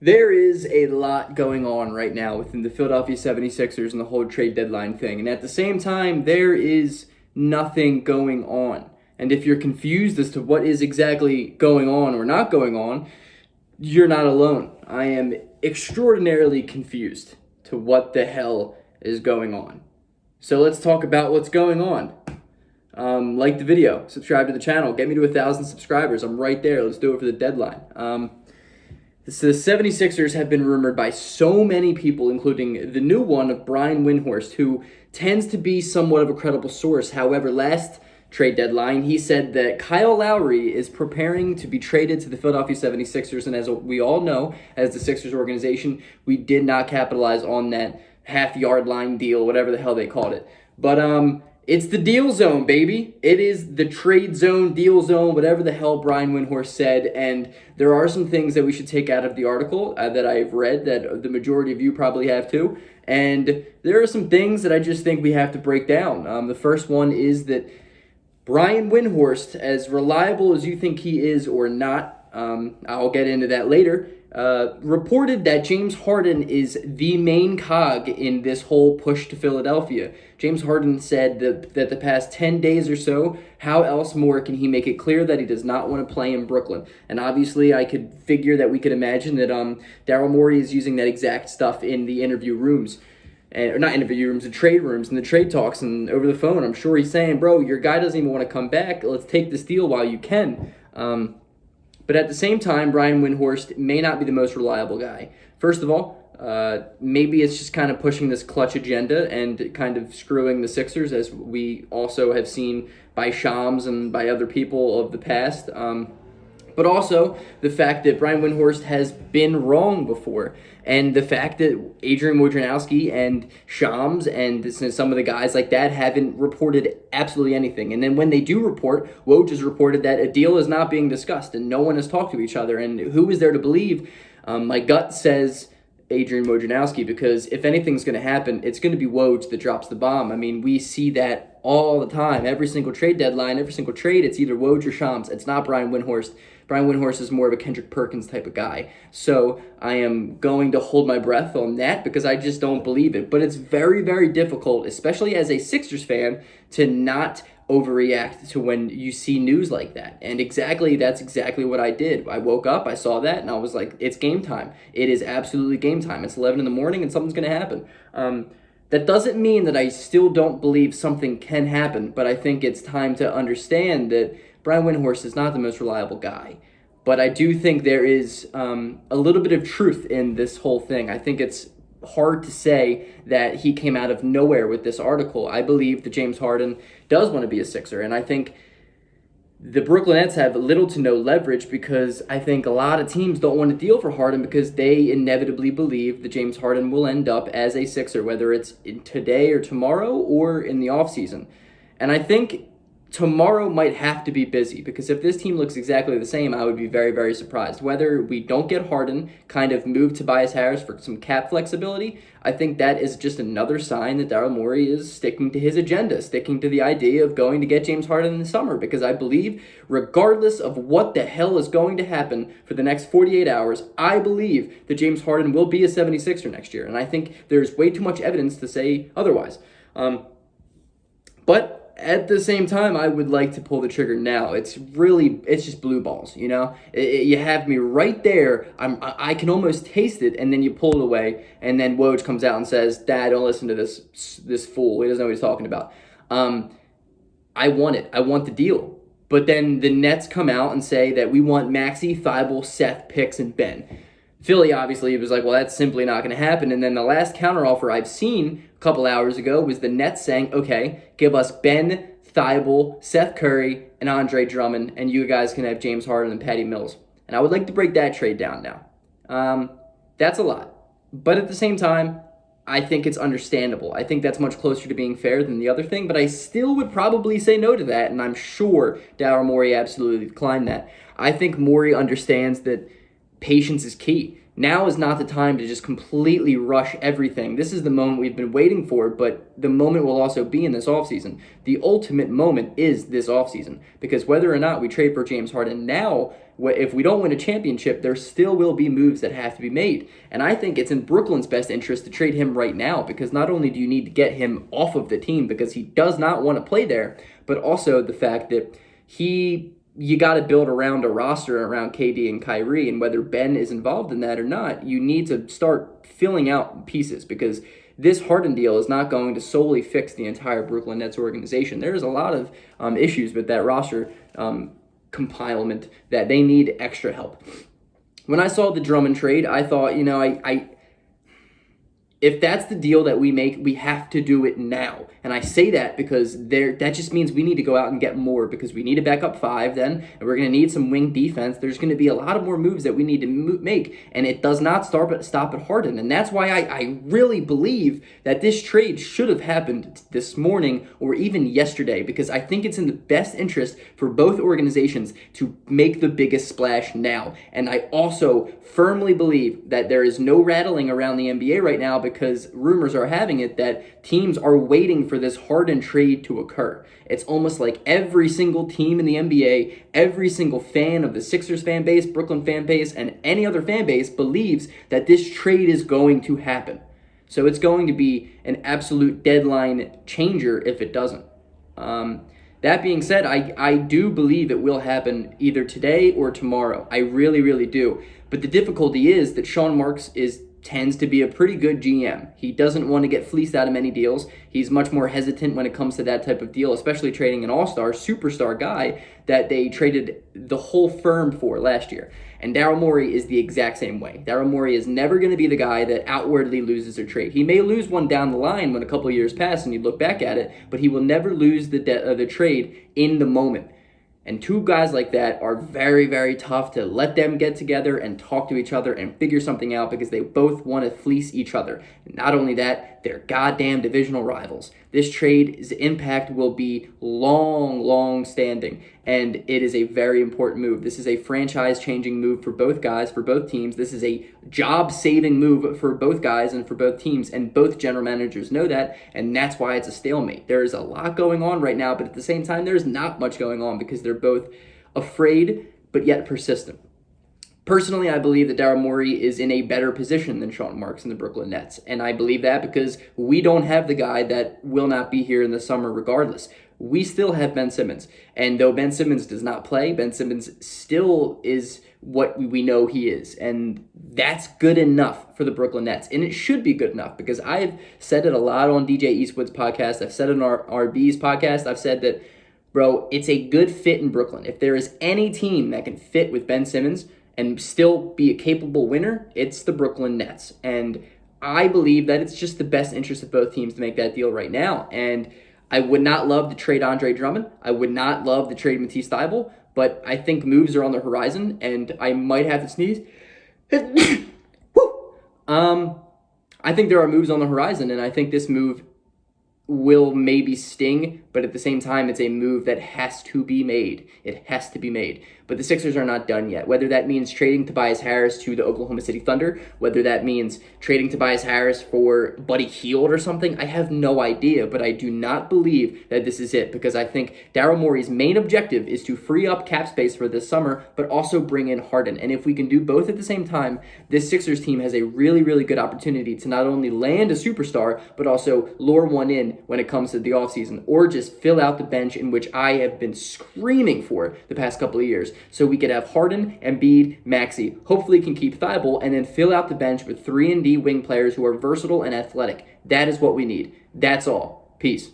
There is a lot going on right now within the Philadelphia 76ers and the whole trade deadline thing. And at the same time, there is nothing going on. And if you're confused as to what is exactly going on or not going on, you're not alone. I am extraordinarily confused to what the hell is going on. So let's talk about what's going on. Like the video, subscribe to the channel, get me to 1,000 subscribers. I'm right there. Let's do it for the deadline. The 76ers have been rumored by so many people, including the new one of Brian Windhorst, who tends to be somewhat of a credible source. However, last trade deadline, he said that Kyle Lowry is preparing to be traded to the Philadelphia 76ers. And as we all know, as the Sixers organization, we did not capitalize on that half-yard line deal, whatever the hell they called it. But it's the deal zone, baby. It is the trade zone, deal zone, whatever the hell Brian Windhorst said. And there are some things that we should take out of the article that I've read that the majority of you probably have too. And there are some things that I just think we have to break down. The first one is that Brian Windhorst, as reliable as you think he is or not, I'll get into that later, reported that James Harden is the main cog in this whole push to Philadelphia. James Harden said that the past 10 days or so, how else more can he make it clear that he does not want to play in Brooklyn? And obviously, I could figure that we could imagine that Daryl Morey is using that exact stuff in the interview rooms. Or not interview rooms, the trade rooms and the trade talks and over the phone. I'm sure he's saying, bro, your guy doesn't even want to come back. Let's take this deal while you can. But at the same time, Brian Windhorst may not be the most reliable guy. First of all, maybe it's just kind of pushing this clutch agenda and kind of screwing the Sixers, as we also have seen by Shams and by other people of the past. But also the fact that Brian Windhorst has been wrong before. And the fact that Adrian Wojnarowski and Shams and some of the guys like that haven't reported absolutely anything. And then when they do report, Woj has reported that a deal is not being discussed and no one has talked to each other. And who is there to believe? My gut says Adrian Wojnarowski, because if anything's going to happen, it's going to be Woj that drops the bomb. I mean, we see that all the time. Every single trade deadline, every single trade, it's either Woj or Shams. It's not Brian Windhorst. Brian Windhorst is more of a Kendrick Perkins type of guy. So I am going to hold my breath on that because I just don't believe it. But it's very, very difficult, especially as a Sixers fan, to not overreact to when you see news like that. And that's exactly what I did. I woke up, I saw that, and I was like, it's game time. It is absolutely game time. It's 11 in the morning and something's going to happen. That doesn't mean that I still don't believe something can happen, but I think it's time to understand that Brian Windhorst is not the most reliable guy. But I do think there is a little bit of truth in this whole thing. I think it's hard to say that he came out of nowhere with this article. I believe that James Harden does want to be a Sixer, and I think the Brooklyn Nets have little to no leverage because I think a lot of teams don't want to deal for Harden because they inevitably believe that James Harden will end up as a Sixer, whether it's today or tomorrow or in the offseason. And I think tomorrow might have to be busy because if this team looks exactly the same, I would be very, very surprised. Whether we don't get Harden, kind of move Tobias Harris for some cap flexibility, I think that is just another sign that Daryl Morey is sticking to his agenda, sticking to the idea of going to get James Harden in the summer, because I believe regardless of what the hell is going to happen for the next 48 hours, I believe that James Harden will be a 76er next year. And I think there's way too much evidence to say otherwise. But at the same time, I would like to pull the trigger now. It's just blue balls, you know? You have me right there. I can almost taste it, and then you pull it away, and then Woj comes out and says, Dad, don't listen to this fool. He doesn't know what he's talking about. I want it. I want the deal. But then the Nets come out and say that we want Maxey, Thibault, Seth, Picks, and Ben. Philly obviously was like, well, that's simply not going to happen. And then the last counteroffer I've seen a couple hours ago was the Nets saying, okay, give us Ben, Thibault, Seth Curry, and Andre Drummond, and you guys can have James Harden and Patty Mills. And I would like to break that trade down now. That's a lot. But at the same time, I think it's understandable. I think that's much closer to being fair than the other thing, but I still would probably say no to that, and I'm sure Daryl Morey absolutely declined that. I think Morey understands that patience is key. Now is not the time to just completely rush everything. This is the moment we've been waiting for, but the moment will also be in this offseason. The ultimate moment is this offseason, because whether or not we trade for James Harden now if we don't win a championship, there still will be moves that have to be made. And I think it's in Brooklyn's best interest to trade him right now, because not only do you need to get him off of the team because he does not want to play there, but also the fact that you got to build around a roster around KD and Kyrie, and whether Ben is involved in that or not, you need to start filling out pieces, because this Harden deal is not going to solely fix the entire Brooklyn Nets organization. There's a lot of issues with that roster compilement that they need extra help. When I saw the Drummond trade, I thought, if that's the deal that we make, we have to do it now. And I say that because that just means we need to go out and get more, because we need a backup five then, and we're going to need some wing defense. There's going to be a lot of more moves that we need to make, and it does not stop at Harden. And that's why I really believe that this trade should have happened this morning or even yesterday, because I think it's in the best interest for both organizations to make the biggest splash now. And I also firmly believe that there is no rattling around the NBA right now, because rumors are having it that teams are waiting for this Harden trade to occur. It's almost like every single team in the NBA, every single fan of the Sixers fan base, Brooklyn fan base, and any other fan base believes that this trade is going to happen. So it's going to be an absolute deadline changer if it doesn't. That being said, I do believe it will happen either today or tomorrow. I really, really do. But the difficulty is that Sean Marks tends to be a pretty good GM. He doesn't want to get fleeced out of many deals. He's much more hesitant when it comes to that type of deal, especially trading an all-star, superstar guy that they traded the whole firm for last year. And Daryl Morey is the exact same way. Daryl Morey is never going to be the guy that outwardly loses a trade. He may lose one down the line when a couple of years pass and you look back at it, but he will never lose the trade in the moment. And two guys like that are very, very tough to let them get together and talk to each other and figure something out, because they both want to fleece each other. Not only that, they're goddamn divisional rivals. This trade's impact will be long standing, and it is a very important move. This is a franchise-changing move for both guys, for both teams. This is a job-saving move for both guys and for both teams, and both general managers know that, and that's why it's a stalemate. There is a lot going on right now, but at the same time, there's not much going on, because they're both afraid but yet persistent. Personally, I believe that Daryl Morey is in a better position than Sean Marks and the Brooklyn Nets. And I believe that because we don't have the guy that will not be here in the summer regardless. We still have Ben Simmons. And though Ben Simmons does not play, Ben Simmons still is what we know he is. And that's good enough for the Brooklyn Nets. And it should be good enough, because I've said it a lot on DJ Eastwood's podcast. I've said it on our RB's podcast. I've said that, bro, it's a good fit in Brooklyn. If there is any team that can fit with Ben Simmons and still be a capable winner, it's the Brooklyn Nets. And I believe that it's just the best interest of both teams to make that deal right now. And I would not love to trade Andre Drummond. I would not love to trade Matisse Thybulle, but I think moves are on the horizon, and I might have to sneeze. Woo! I think there are moves on the horizon, and I think this move will maybe sting, but at the same time, it's a move that has to be made. It has to be made. But the Sixers are not done yet. Whether that means trading Tobias Harris to the Oklahoma City Thunder, whether that means trading Tobias Harris for Buddy Hield or something, I have no idea. But I do not believe that this is it, because I think Daryl Morey's main objective is to free up cap space for this summer, but also bring in Harden. And if we can do both at the same time, this Sixers team has a really, really good opportunity to not only land a superstar, but also lure one in when it comes to the offseason, or just fill out the bench, in which I have been screaming for the past couple of years. So we could have Harden, Embiid, Maxey, hopefully can keep Thybulle, and then fill out the bench with 3-and-D wing players who are versatile and athletic. That is what we need. That's all. Peace.